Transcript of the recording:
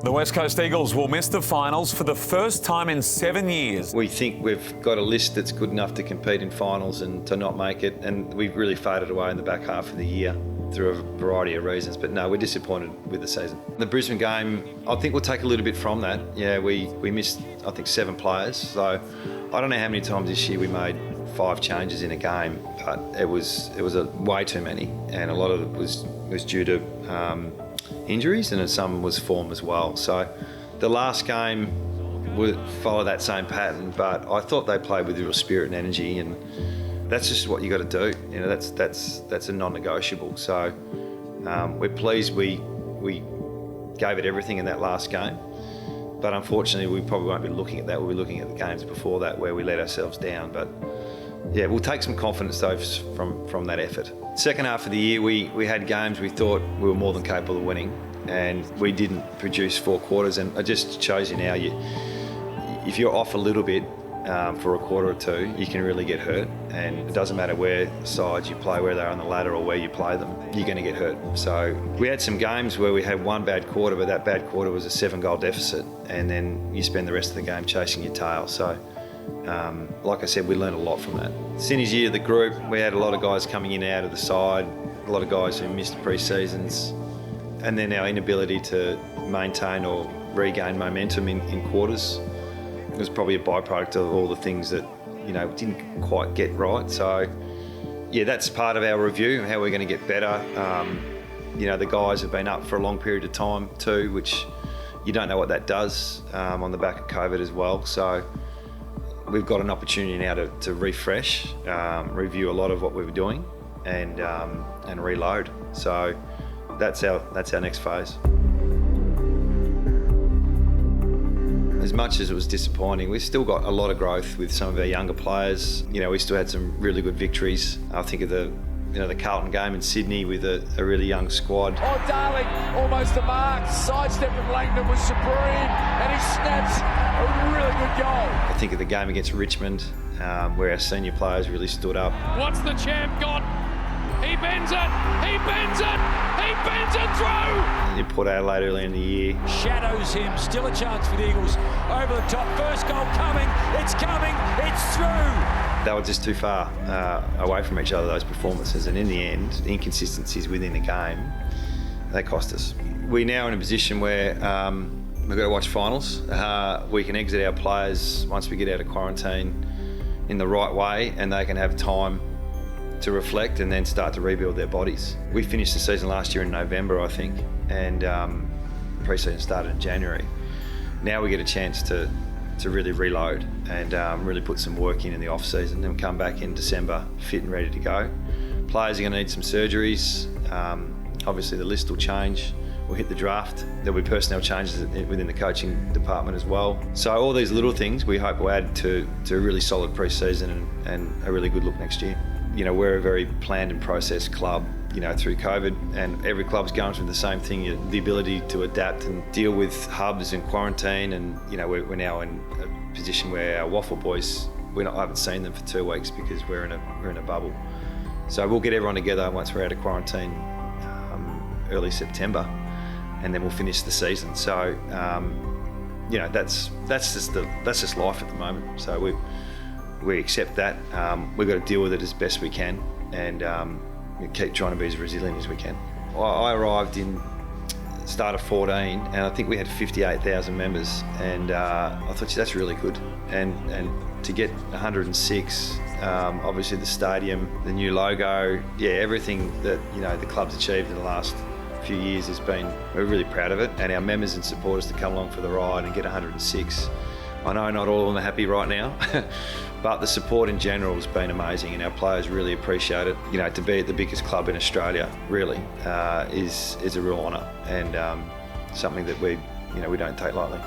The West Coast Eagles will miss the finals for the first time in 7 years. We think we've got a list that's good enough to compete in finals and to not make it, and we've really faded away in the back half of the year through a variety of reasons. But no, we're disappointed with the season. The Brisbane game, I think we'll take a little bit from that. Yeah, we missed, I think, 7 players. So I don't know how many times this year we made 5 changes in a game, but it was way too many, and a lot of it was due to injuries, and some was form as well. So the last game would follow that same pattern, but I thought they played with real spirit and energy, and that's just what you got to do. You know, that's a non-negotiable. So we're pleased we gave it everything in that last game, but unfortunately we probably won't be looking at that. We'll be looking at the games before that where we let ourselves down. But yeah, we'll take some confidence though from that effort. Second half of the year, we had games we thought we were more than capable of winning, and we didn't produce 4 quarters. And it just shows you now, if you're off a little bit for a quarter or two, you can really get hurt. And it doesn't matter where sides you play, where they're on the ladder or where you play them, you're going to get hurt. So we had some games where we had one bad quarter, but that bad quarter was a 7-goal deficit, and then you spend the rest of the game chasing your tail. So like I said, we learned a lot from that. Seniors year of the group, we had a lot of guys coming in and out of the side, a lot of guys who missed pre-seasons, and then our inability to maintain or regain momentum in quarters was probably a byproduct of all the things that, didn't quite get right. So yeah, that's part of our review, how we're going to get better. The guys have been up for a long period of time too, which you don't know what that does on the back of COVID as well. So we've got an opportunity now to refresh, review a lot of what we were doing, and reload. So that's our next phase. As much as it was disappointing, we've still got a lot of growth with some of our younger players. We still had some really good victories. I think of the Carlton game in Sydney with a really young squad. Oh, Darling, almost a mark. Sidestep from Langdon was supreme, and he snaps a really good goal. I think of the game against Richmond, where our senior players really stood up. What's the champ got? He bends it! He bends it! He bends it through! In Port Adelaide early in the year. Shadows him. Still a chance for the Eagles. Over the top. First goal coming. It's coming. It's through. They were just too far away from each other, those performances, and in the end, inconsistencies within the game, they cost us. We're now in a position where we've got to watch finals. We can exit our players once we get out of quarantine in the right way, and they can have time to reflect and then start to rebuild their bodies. We finished the season last year in November, I think, and pre-season started in January. Now we get a chance to really reload and really put some work in the off-season and come back in December fit and ready to go. Players are going to need some surgeries. Obviously the list will change. We'll hit the draft. There'll be personnel changes within the coaching department as well. So all these little things we hope will add to a really solid pre-season and a really good look next year. We're a very planned and processed club, through COVID, and every club's going through the same thing, the ability to adapt and deal with hubs and quarantine. And, we're now in a position where our Waffle boys, I haven't seen them for 2 weeks because we're in a bubble. So we'll get everyone together once we're out of quarantine early September, and then we'll finish the season. So, that's just life at the moment. So we accept that. We've got to deal with it as best we can, and we keep trying to be as resilient as we can. I arrived in the start of 14, and I think we had 58,000 members, and I thought, that's really good. And to get 106, obviously the stadium, the new logo, everything that the club's achieved in the last few years we're really proud of it, and our members and supporters to come along for the ride and get 106. I know not all of them are happy right now, but the support in general has been amazing, and our players really appreciate it. To be at the biggest club in Australia really is a real honour, and something that we don't take lightly.